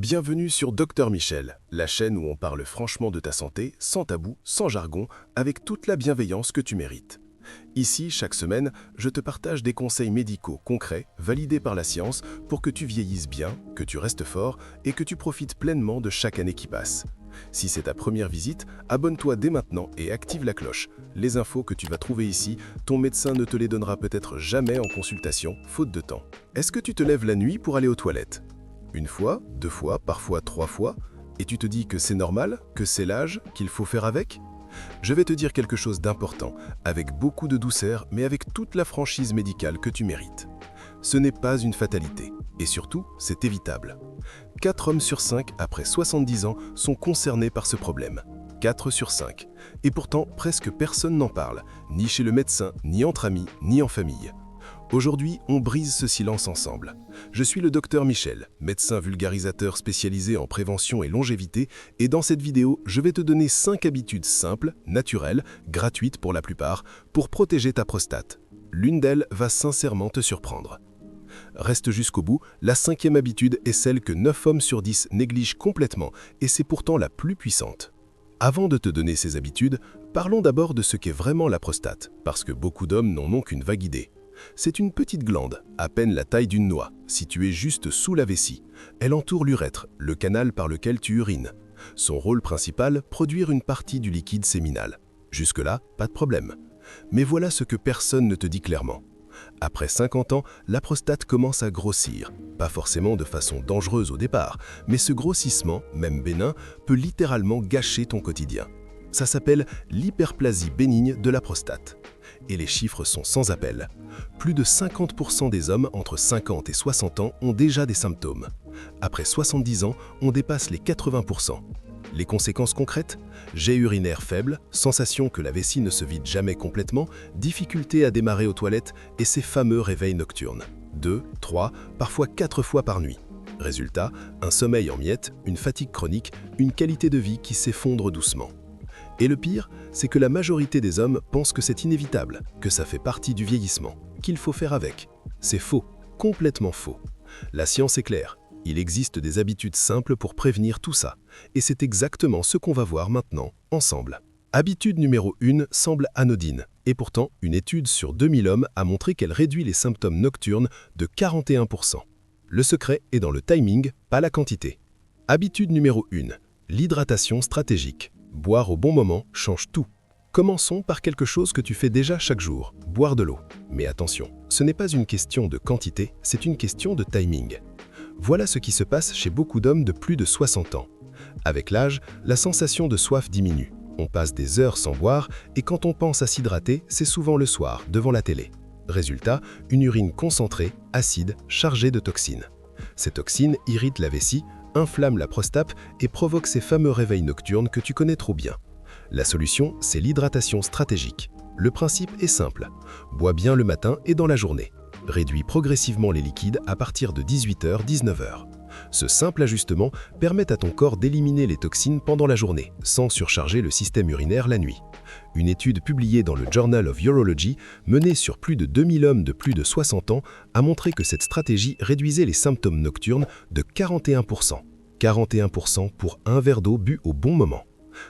Bienvenue sur Docteur Michel, la chaîne où on parle franchement de ta santé, sans tabou, sans jargon, avec toute la bienveillance que tu mérites. Ici, chaque semaine, je te partage des conseils médicaux concrets, validés par la science, pour que tu vieillisses bien, que tu restes fort et que tu profites pleinement de chaque année qui passe. Si c'est ta première visite, abonne-toi dès maintenant et active la cloche. Les infos que tu vas trouver ici, ton médecin ne te les donnera peut-être jamais en consultation, faute de temps. Est-ce que tu te lèves la nuit pour aller aux toilettes ? Une fois, deux fois, parfois trois fois, et tu te dis que c'est normal, que c'est l'âge, qu'il faut faire avec ? Je vais te dire quelque chose d'important, avec beaucoup de douceur, mais avec toute la franchise médicale que tu mérites. Ce n'est pas une fatalité, et surtout, c'est évitable. 4 hommes sur 5 après 70 ans sont concernés par ce problème. 4 sur 5. Et pourtant, presque personne n'en parle, ni chez le médecin, ni entre amis, ni en famille. Aujourd'hui, on brise ce silence ensemble. Je suis le docteur Michel, médecin vulgarisateur spécialisé en prévention et longévité, et dans cette vidéo, je vais te donner 5 habitudes simples, naturelles, gratuites pour la plupart, pour protéger ta prostate. L'une d'elles va sincèrement te surprendre. Reste jusqu'au bout, la 5e habitude est celle que 9 hommes sur 10 négligent complètement, et c'est pourtant la plus puissante. Avant de te donner ces habitudes, parlons d'abord de ce qu'est vraiment la prostate, parce que beaucoup d'hommes n'en ont qu'une vague idée. C'est une petite glande, à peine la taille d'une noix, située juste sous la vessie. Elle entoure l'urètre, le canal par lequel tu urines. Son rôle principal, produire une partie du liquide séminal. Jusque-là, pas de problème. Mais voilà ce que personne ne te dit clairement. Après 50 ans, la prostate commence à grossir. Pas forcément de façon dangereuse au départ, mais ce grossissement, même bénin, peut littéralement gâcher ton quotidien. Ça s'appelle l'hyperplasie bénigne de la prostate. Et les chiffres sont sans appel. Plus de 50% des hommes entre 50 et 60 ans ont déjà des symptômes. Après 70 ans, on dépasse les 80%. Les conséquences concrètes ? Jet urinaire faible, sensation que la vessie ne se vide jamais complètement, difficulté à démarrer aux toilettes et ces fameux réveils nocturnes. 2, 3, parfois 4 fois par nuit. Résultat, un sommeil en miettes, une fatigue chronique, une qualité de vie qui s'effondre doucement. Et le pire, c'est que la majorité des hommes pensent que c'est inévitable, que ça fait partie du vieillissement, qu'il faut faire avec. C'est faux, complètement faux. La science est claire, il existe des habitudes simples pour prévenir tout ça, et c'est exactement ce qu'on va voir maintenant, ensemble. Habitude numéro 1 semble anodine, et pourtant, une étude sur 2000 hommes a montré qu'elle réduit les symptômes nocturnes de 41%. Le secret est dans le timing, pas la quantité. Habitude numéro 1, l'hydratation stratégique. Boire au bon moment change tout. Commençons par quelque chose que tu fais déjà chaque jour, boire de l'eau. Mais attention, ce n'est pas une question de quantité, c'est une question de timing. Voilà ce qui se passe chez beaucoup d'hommes de plus de 60 ans. Avec l'âge, la sensation de soif diminue. On passe des heures sans boire et quand on pense à s'hydrater, c'est souvent le soir, devant la télé. Résultat, une urine concentrée, acide, chargée de toxines. Ces toxines irritent la vessie, inflamme la prostate et provoque ces fameux réveils nocturnes que tu connais trop bien. La solution, c'est l'hydratation stratégique. Le principe est simple. Bois bien le matin et dans la journée. Réduis progressivement les liquides à partir de 18h-19h. Ce simple ajustement permet à ton corps d'éliminer les toxines pendant la journée, sans surcharger le système urinaire la nuit. Une étude publiée dans le Journal of Urology, menée sur plus de 2000 hommes de plus de 60 ans, a montré que cette stratégie réduisait les symptômes nocturnes de 41%. 41% pour un verre d'eau bu au bon moment.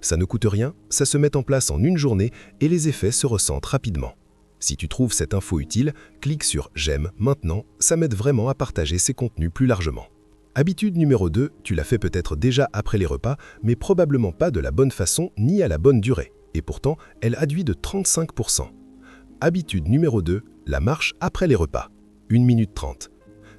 Ça ne coûte rien, ça se met en place en une journée et les effets se ressentent rapidement. Si tu trouves cette info utile, clique sur « J'aime » maintenant, ça m'aide vraiment à partager ces contenus plus largement. Habitude numéro 2, tu l'as fait peut-être déjà après les repas, mais probablement pas de la bonne façon ni à la bonne durée. Et pourtant, elle réduit de 35%. Habitude numéro 2, la marche après les repas. 1 minute 30.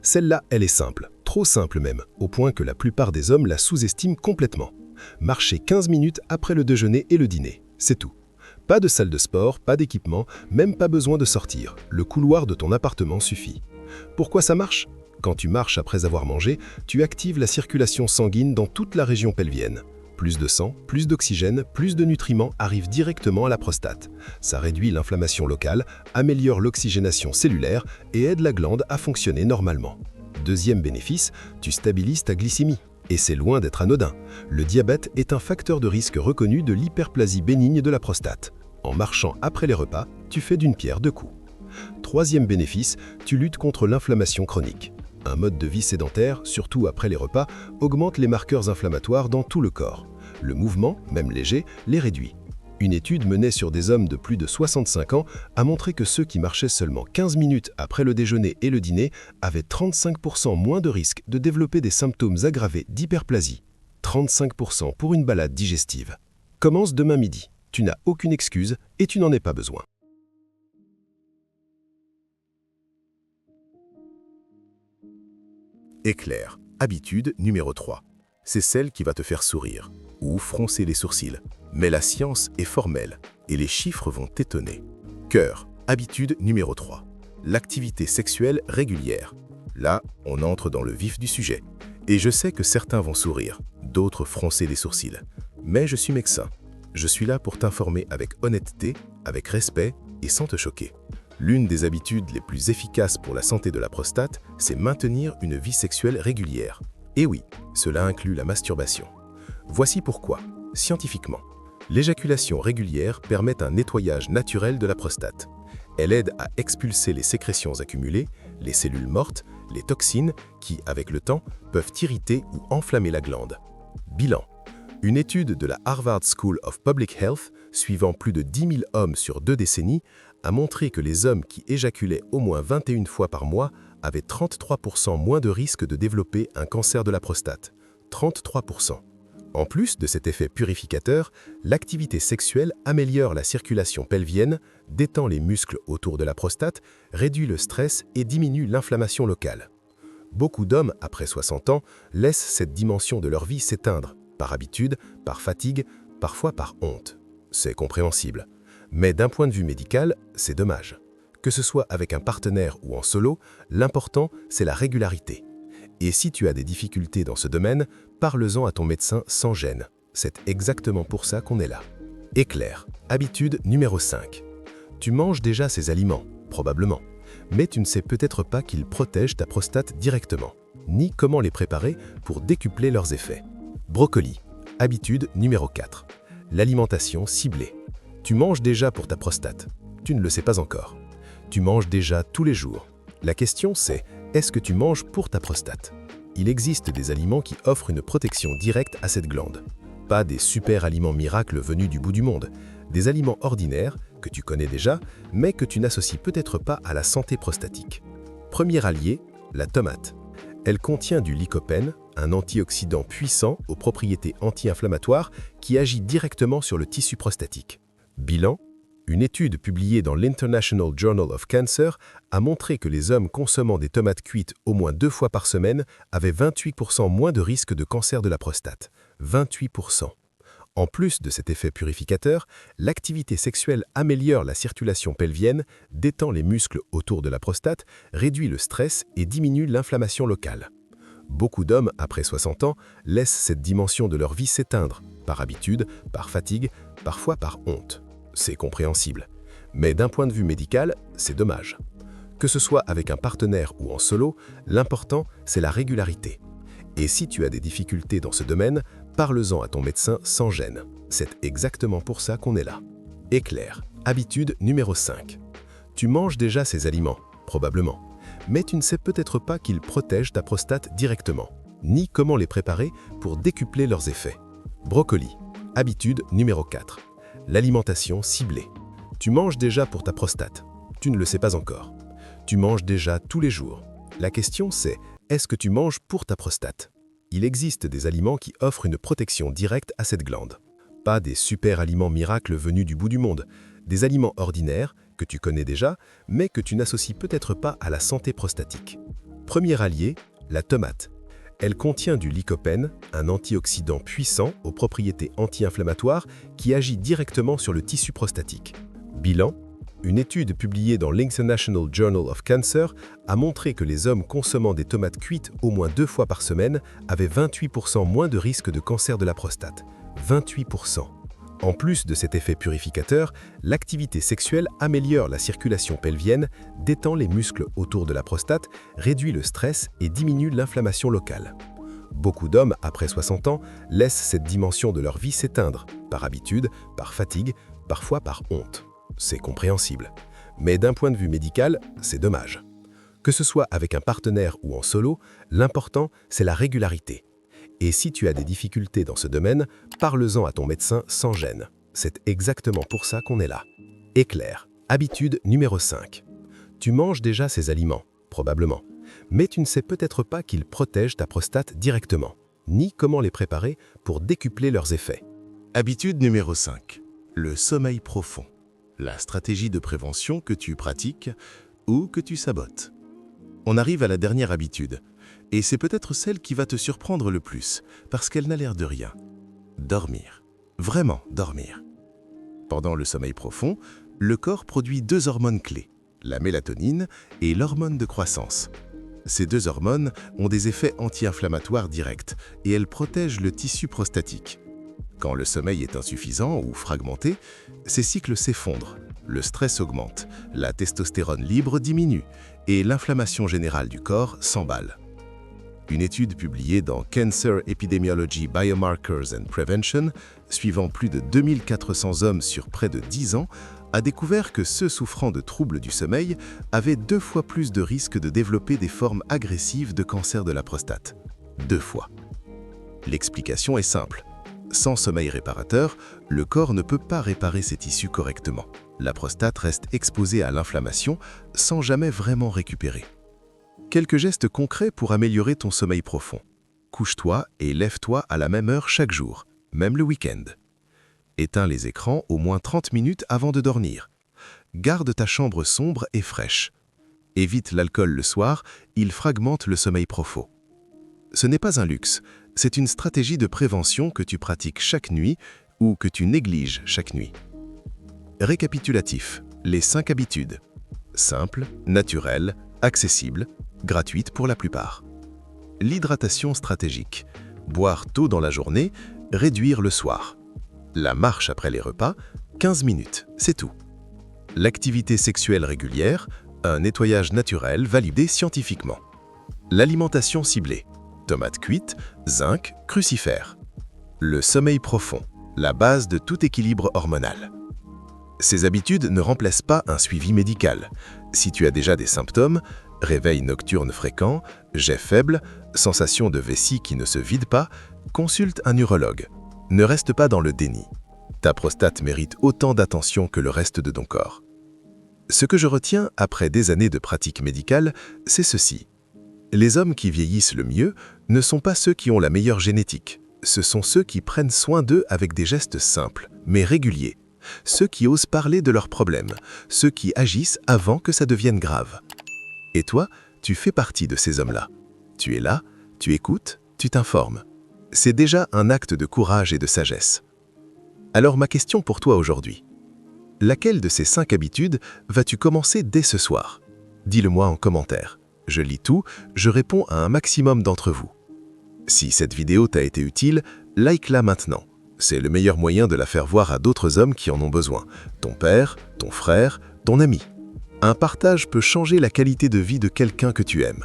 Celle-là, elle est simple, trop simple même, au point que la plupart des hommes la sous-estiment complètement. Marcher 15 minutes après le déjeuner et le dîner, c'est tout. Pas de salle de sport, pas d'équipement, même pas besoin de sortir. Le couloir de ton appartement suffit. Pourquoi ça marche ? Quand tu marches après avoir mangé, tu actives la circulation sanguine dans toute la région pelvienne. Plus de sang, plus d'oxygène, plus de nutriments arrivent directement à la prostate. Ça réduit l'inflammation locale, améliore l'oxygénation cellulaire et aide la glande à fonctionner normalement. Deuxième bénéfice, tu stabilises ta glycémie. Et c'est loin d'être anodin. Le diabète est un facteur de risque reconnu de l'hyperplasie bénigne de la prostate. En marchant après les repas, tu fais d'une pierre deux coups. Troisième bénéfice, tu luttes contre l'inflammation chronique. Un mode de vie sédentaire, surtout après les repas, augmente les marqueurs inflammatoires dans tout le corps. Le mouvement, même léger, les réduit. Une étude menée sur des hommes de plus de 65 ans a montré que ceux qui marchaient seulement 15 minutes après le déjeuner et le dîner avaient 35% moins de risque de développer des symptômes aggravés d'hyperplasie. 35% pour une balade digestive. Commence demain midi. Tu n'as aucune excuse et tu n'en as pas besoin. Éclair, habitude numéro 3. C'est celle qui va te faire sourire ou froncer les sourcils. Mais la science est formelle et les chiffres vont t'étonner. Cœur, habitude numéro 3. L'activité sexuelle régulière. Là, on entre dans le vif du sujet. Et je sais que certains vont sourire, d'autres froncer les sourcils. Mais je suis médecin. Je suis là pour t'informer avec honnêteté, avec respect et sans te choquer. L'une des habitudes les plus efficaces pour la santé de la prostate, c'est maintenir une vie sexuelle régulière. Et oui, cela inclut la masturbation. Voici pourquoi, scientifiquement. L'éjaculation régulière permet un nettoyage naturel de la prostate. Elle aide à expulser les sécrétions accumulées, les cellules mortes, les toxines qui, avec le temps, peuvent irriter ou enflammer la glande. Bilan. Une étude de la Harvard School of Public Health, suivant plus de 10 000 hommes sur 2 décennies, a montré que les hommes qui éjaculaient au moins 21 fois par mois avaient 33% moins de risque de développer un cancer de la prostate. 33%. En plus de cet effet purificateur, l'activité sexuelle améliore la circulation pelvienne, détend les muscles autour de la prostate, réduit le stress et diminue l'inflammation locale. Beaucoup d'hommes, après 60 ans, laissent cette dimension de leur vie s'éteindre, par habitude, par fatigue, parfois par honte. C'est compréhensible. Mais d'un point de vue médical, c'est dommage. Que ce soit avec un partenaire ou en solo, l'important, c'est la régularité. Et si tu as des difficultés dans ce domaine, parle-en à ton médecin sans gêne. C'est exactement pour ça qu'on est là. Éclair, habitude numéro 5. Tu manges déjà ces aliments, probablement, mais tu ne sais peut-être pas qu'ils protègent ta prostate directement, ni comment les préparer pour décupler leurs effets. Brocoli, habitude numéro 4. L'alimentation ciblée. Tu manges déjà pour ta prostate. Tu ne le sais pas encore. Tu manges déjà tous les jours. La question c'est, est-ce que tu manges pour ta prostate? Il existe des aliments qui offrent une protection directe à cette glande. Pas des super aliments miracles venus du bout du monde. Des aliments ordinaires, que tu connais déjà, mais que tu n'associes peut-être pas à la santé prostatique. Premier allié, la tomate. Elle contient du lycopène, un antioxydant puissant aux propriétés anti-inflammatoires qui agit directement sur le tissu prostatique. Bilan. Une étude publiée dans l'International Journal of Cancer a montré que les hommes consommant des tomates cuites au moins 2 fois par semaine avaient 28% moins de risque de cancer de la prostate. 28%. En plus de cet effet purificateur, l'activité sexuelle améliore la circulation pelvienne, détend les muscles autour de la prostate, réduit le stress et diminue l'inflammation locale. Beaucoup d'hommes, après 60 ans, laissent cette dimension de leur vie s'éteindre, par habitude, par fatigue, parfois par honte. C'est compréhensible. Mais d'un point de vue médical, c'est dommage. Que ce soit avec un partenaire ou en solo, l'important, c'est la régularité. Et si tu as des difficultés dans ce domaine, parle-en à ton médecin sans gêne. C'est exactement pour ça qu'on est là. Éclair, habitude numéro 5. Tu manges déjà ces aliments, probablement, mais tu ne sais peut-être pas qu'ils protègent ta prostate directement, ni comment les préparer pour décupler leurs effets. Brocoli, habitude numéro 4. L'alimentation ciblée. Tu manges déjà pour ta prostate. Tu ne le sais pas encore. Tu manges déjà tous les jours. La question c'est, est-ce que tu manges pour ta prostate? Il existe des aliments qui offrent une protection directe à cette glande. Pas des super aliments miracles venus du bout du monde. Des aliments ordinaires, que tu connais déjà, mais que tu n'associes peut-être pas à la santé prostatique. Premier allié, la tomate. Elle contient du lycopène, un antioxydant puissant aux propriétés anti-inflammatoires qui agit directement sur le tissu prostatique. Bilan. Une étude publiée dans l'International Journal of Cancer a montré que les hommes consommant des tomates cuites au moins 2 fois par semaine avaient 28% moins de risque de cancer de la prostate. 28%. En plus de cet effet purificateur, l'activité sexuelle améliore la circulation pelvienne, détend les muscles autour de la prostate, réduit le stress et diminue l'inflammation locale. Beaucoup d'hommes, après 60 ans, laissent cette dimension de leur vie s'éteindre, par habitude, par fatigue, parfois par honte. C'est compréhensible. Mais d'un point de vue médical, c'est dommage. Que ce soit avec un partenaire ou en solo, l'important, c'est la régularité. Et si tu as des difficultés dans ce domaine, parle-en à ton médecin sans gêne. C'est exactement pour ça qu'on est là. Éclair. Habitude numéro 5. Tu manges déjà ces aliments, probablement. Mais tu ne sais peut-être pas qu'ils protègent ta prostate directement, ni comment les préparer pour décupler leurs effets. Habitude numéro 5. Le sommeil profond. La stratégie de prévention que tu pratiques ou que tu sabotes. On arrive à la dernière habitude, et c'est peut-être celle qui va te surprendre le plus, parce qu'elle n'a l'air de rien. Dormir. Vraiment dormir. Pendant le sommeil profond, le corps produit 2 hormones clés, la mélatonine et l'hormone de croissance. Ces 2 hormones ont des effets anti-inflammatoires directs et elles protègent le tissu prostatique. Quand le sommeil est insuffisant ou fragmenté, ces cycles s'effondrent, le stress augmente, la testostérone libre diminue et l'inflammation générale du corps s'emballe. Une étude publiée dans Cancer Epidemiology Biomarkers and Prevention, suivant plus de 2400 hommes sur près de 10 ans, a découvert que ceux souffrant de troubles du sommeil avaient 2 fois plus de risques de développer des formes agressives de cancer de la prostate. 2 fois. L'explication est simple. Sans sommeil réparateur, le corps ne peut pas réparer ses tissus correctement. La prostate reste exposée à l'inflammation sans jamais vraiment récupérer. Quelques gestes concrets pour améliorer ton sommeil profond. Couche-toi et lève-toi à la même heure chaque jour, même le week-end. Éteins les écrans au moins 30 minutes avant de dormir. Garde ta chambre sombre et fraîche. Évite l'alcool le soir, il fragmente le sommeil profond. Ce n'est pas un luxe, c'est une stratégie de prévention que tu pratiques chaque nuit ou que tu négliges chaque nuit. Récapitulatif, les 5 habitudes. Simples, naturelles, accessibles, gratuites pour la plupart. L'hydratation stratégique. Boire tôt dans la journée, réduire le soir. La marche après les repas, 15 minutes, c'est tout. L'activité sexuelle régulière, un nettoyage naturel validé scientifiquement. L'alimentation ciblée. Tomates cuites, zinc, crucifères. Le sommeil profond, la base de tout équilibre hormonal. Ces habitudes ne remplacent pas un suivi médical. Si tu as déjà des symptômes, réveil nocturne fréquent, jet faible, sensation de vessie qui ne se vide pas, consulte un urologue. Ne reste pas dans le déni. Ta prostate mérite autant d'attention que le reste de ton corps. Ce que je retiens après des années de pratique médicale, c'est ceci. Les hommes qui vieillissent le mieux ne sont pas ceux qui ont la meilleure génétique. Ce sont ceux qui prennent soin d'eux avec des gestes simples, mais réguliers. Ceux qui osent parler de leurs problèmes, ceux qui agissent avant que ça devienne grave. Et toi, tu fais partie de ces hommes-là. Tu es là, tu écoutes, tu t'informes. C'est déjà un acte de courage et de sagesse. Alors ma question pour toi aujourd'hui. Laquelle de ces 5 habitudes vas-tu commencer dès ce soir? Dis-le-moi en commentaire. Je lis tout, je réponds à un maximum d'entre vous. Si cette vidéo t'a été utile, like-la maintenant. C'est le meilleur moyen de la faire voir à d'autres hommes qui en ont besoin. Ton père, ton frère, ton ami. Un partage peut changer la qualité de vie de quelqu'un que tu aimes.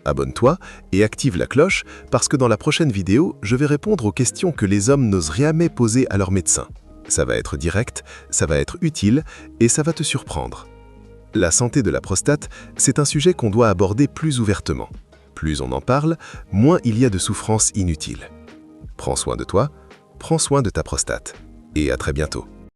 Abonne-toi et active la cloche parce que dans la prochaine vidéo, je vais répondre aux questions que les hommes n'osent jamais poser à leur médecin. Ça va être direct, ça va être utile et ça va te surprendre. La santé de la prostate, c'est un sujet qu'on doit aborder plus ouvertement. Plus on en parle, moins il y a de souffrances inutiles. Prends soin de toi, prends soin de ta prostate. Et à très bientôt.